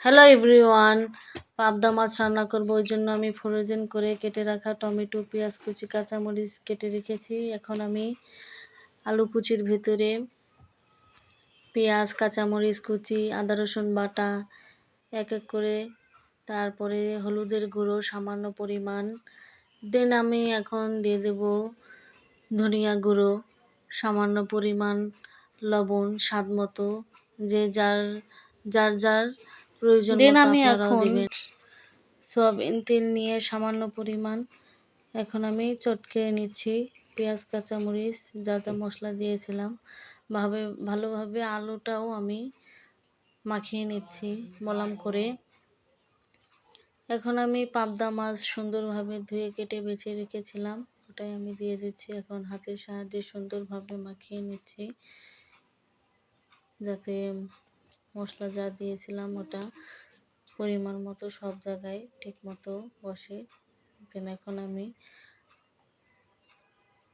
Hello everyone, পাবদা মাছ রান্না করবো। ওই জন্য আমি ফ্রোজেন করে কেটে রাখা টমেটো, পেঁয়াজ কুচি, কাঁচামরিচ কেটে রেখেছি। এখন আমি আলু কুচির ভেতরে পেঁয়াজ, কাঁচামরিচ কুচি, আদা রসুন বাটা এক এক করে, তারপরে হলুদের গুঁড়ো সামান্য পরিমাণ, দেন আমি এখন দিয়ে দেব ধনিয়া গুঁড়ো সামান্য পরিমাণ, লবণ স্বাদ মতো, যে যার যার যার প্রয়োজন দেন মতো আমি আপনারাও এখন দেবেন। সয়াবিন তেল নিয়ে সামান্য পরিমাণ এখন আমি চটকে নিচ্ছি পেঁয়াজ, কাঁচামরিচ, যা যা মশলা দিয়েছিলাম ভালোভাবে আলুটাও আমি মাখিয়ে নিচ্ছি মলাম করে। এখন আমি পাবদা মাছ সুন্দরভাবে ধুয়ে কেটে বেছে রেখেছিলাম, ওটাই আমি দিয়ে দিচ্ছি। এখন হাতের সাহায্যে সুন্দরভাবে মাখিয়ে নিচ্ছি, যাতে মশলা যা দিয়েছিলাম ওটা পরিমাণ মতো সব জায়গায় ঠিক মতো বসে। এখন আমি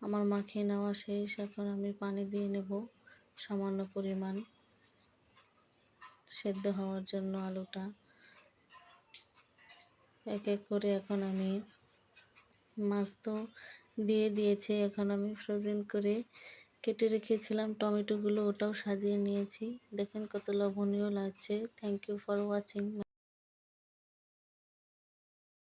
আমার মাখিয়ে নেওয়া শেষ। এখন আমি পানি দিয়ে নেব সামান্য পরিমাণ, সেদ্ধ হওয়ার জন্য আলুটা এক এক করে। এখন আমি মাছ তো দিয়ে দিয়েছি, এখন আমি ফ্রোজেন করে কেটে রেখেছিলাম টমেটোগুলো, ওটাও সাজিয়ে নিয়েছি। দেখেন কত লোভনীয় লাগছে। Thank you for watching.